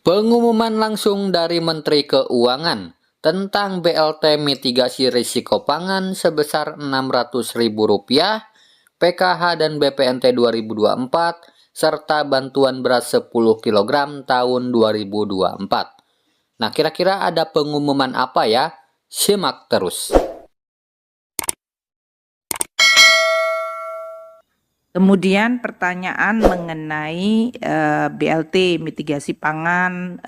Pengumuman langsung dari Menteri Keuangan tentang BLT mitigasi risiko pangan sebesar Rp600.000, PKH dan BPNT 2024, serta bantuan beras 10 kg tahun 2024. Nah, kira-kira ada pengumuman apa ya? Simak terus. Kemudian pertanyaan mengenai BLT mitigasi pangan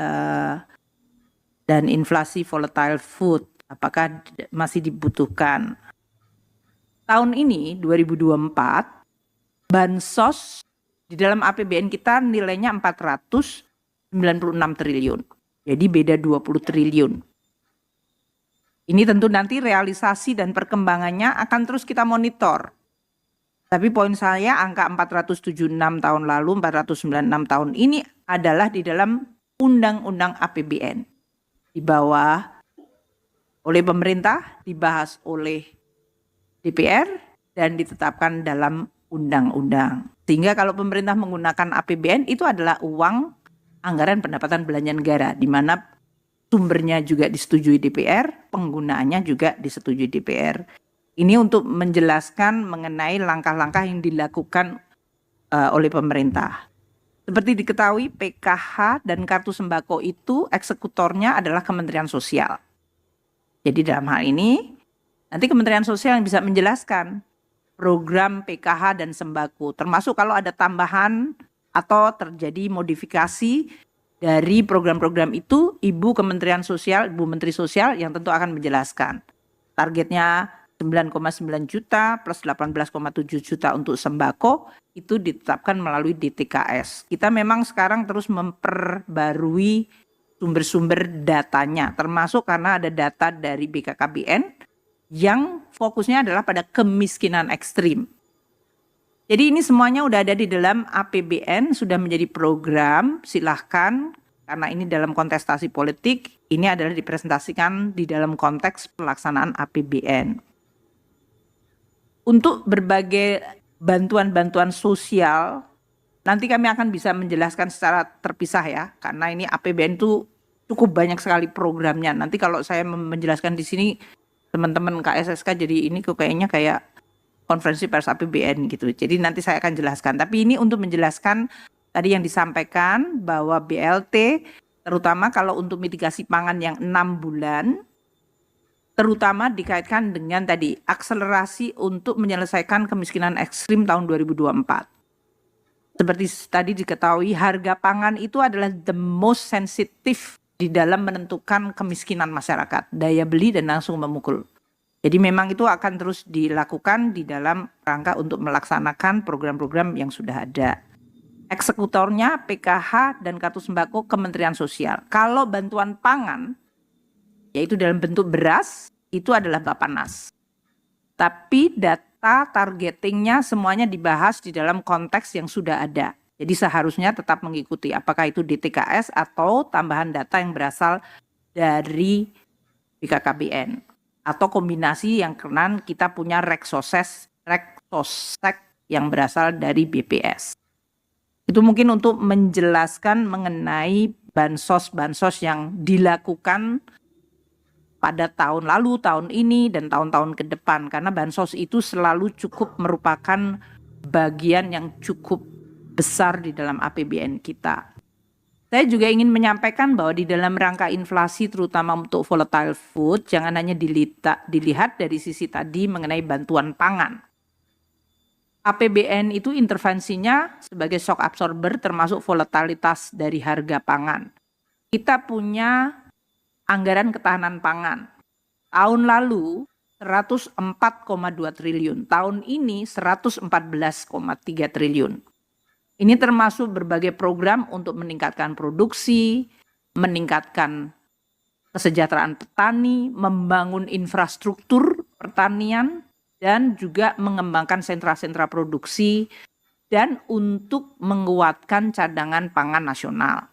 dan inflasi volatile food, apakah masih dibutuhkan? Tahun ini 2024 bansos di dalam APBN kita nilainya 496 triliun. Jadi beda 20 triliun. Ini tentu nanti realisasi dan perkembangannya akan terus kita monitor. Tapi poin saya angka 476 tahun lalu, 496 tahun ini adalah di dalam Undang-Undang APBN. Di bawah oleh pemerintah, dibahas oleh DPR, dan ditetapkan dalam undang-undang. Sehingga kalau pemerintah menggunakan APBN itu adalah uang anggaran pendapatan belanja negara, di mana sumbernya juga disetujui DPR, penggunaannya juga disetujui DPR. Ini untuk menjelaskan mengenai langkah-langkah yang dilakukan oleh pemerintah. Seperti diketahui, PKH dan kartu sembako itu eksekutornya adalah Kementerian Sosial. Jadi dalam hal ini, nanti Kementerian Sosial yang bisa menjelaskan program PKH dan sembako, termasuk kalau ada tambahan atau terjadi modifikasi dari program-program itu, Ibu Kementerian Sosial, Ibu Menteri Sosial yang tentu akan menjelaskan. Targetnya 9,9 juta plus 18,7 juta untuk sembako itu ditetapkan melalui DTKS. Kita memang sekarang terus memperbarui sumber-sumber datanya, termasuk karena ada data dari BKKBN yang fokusnya adalah pada kemiskinan ekstrim. Jadi ini semuanya udah ada di dalam APBN, sudah menjadi program, silahkan, karena ini dalam kontestasi politik, ini adalah dipresentasikan di dalam konteks pelaksanaan APBN. Untuk berbagai bantuan-bantuan sosial, nanti kami akan bisa menjelaskan secara terpisah ya, karena ini APBN itu cukup banyak sekali programnya. Nanti kalau saya menjelaskan di sini, teman-teman KSSK jadi ini kayaknya kayak konferensi pers APBN gitu. Jadi nanti saya akan jelaskan. Tapi ini untuk menjelaskan tadi yang disampaikan bahwa BLT, terutama kalau untuk mitigasi pangan yang 6 bulan, terutama dikaitkan dengan tadi akselerasi untuk menyelesaikan kemiskinan ekstrim tahun 2024. Seperti tadi diketahui, harga pangan itu adalah the most sensitive di dalam menentukan kemiskinan masyarakat, daya beli dan langsung memukul. Jadi memang itu akan terus dilakukan di dalam rangka untuk melaksanakan program-program yang sudah ada. Eksekutornya PKH dan kartu sembako Kementerian Sosial. Kalau bantuan pangan, yaitu dalam bentuk beras, itu adalah Bappenas. Tapi data targetingnya semuanya dibahas di dalam konteks yang sudah ada. Jadi seharusnya tetap mengikuti apakah itu DTKS atau tambahan data yang berasal dari BKKBN. Atau kombinasi yang kenan kita punya Reksosek yang berasal dari BPS. Itu mungkin untuk menjelaskan mengenai bansos-bansos yang dilakukan pada tahun lalu, tahun ini, dan tahun-tahun ke depan. Karena bansos itu selalu cukup merupakan bagian yang cukup besar di dalam APBN kita. Saya juga ingin menyampaikan bahwa di dalam rangka inflasi terutama untuk volatile food, jangan hanya dilihat dari sisi tadi mengenai bantuan pangan. APBN itu intervensinya sebagai shock absorber termasuk volatilitas dari harga pangan. Kita punya anggaran ketahanan pangan. Tahun lalu 104,2 triliun, tahun ini 114,3 triliun. Ini termasuk berbagai program untuk meningkatkan produksi, meningkatkan kesejahteraan petani, membangun infrastruktur pertanian, dan juga mengembangkan sentra-sentra produksi, dan untuk menguatkan cadangan pangan nasional.